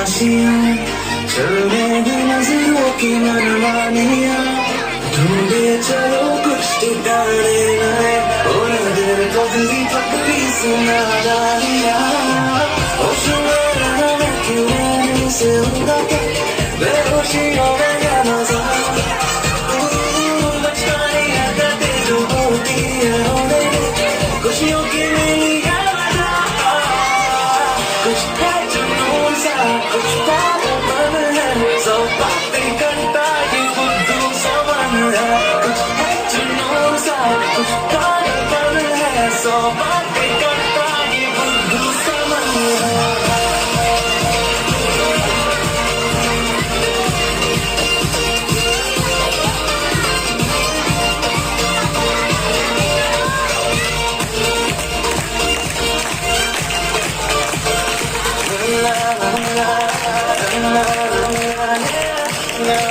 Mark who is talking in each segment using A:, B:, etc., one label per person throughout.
A: बदमाशियाँ चलने की नजरों की मनमानियाँ ढूंढे चलो कुछ ठिकाने नए और दिल पगली पगली सुना डालिया होश में रहना मैं क्यों रहने से उड़ा बेहोशियों में क्या मजा बचकानी हरकतें जो होती है होने खुशियों की मिली है वजह कुछ है जुनून सा कुछ पागलपन है सब बातें करता ये बुद्धू समन है कुछ है जुनून सा कुछ पागलपन है सब बातें करता ये बुद्धू समन है la la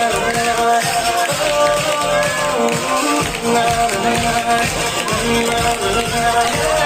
A: la la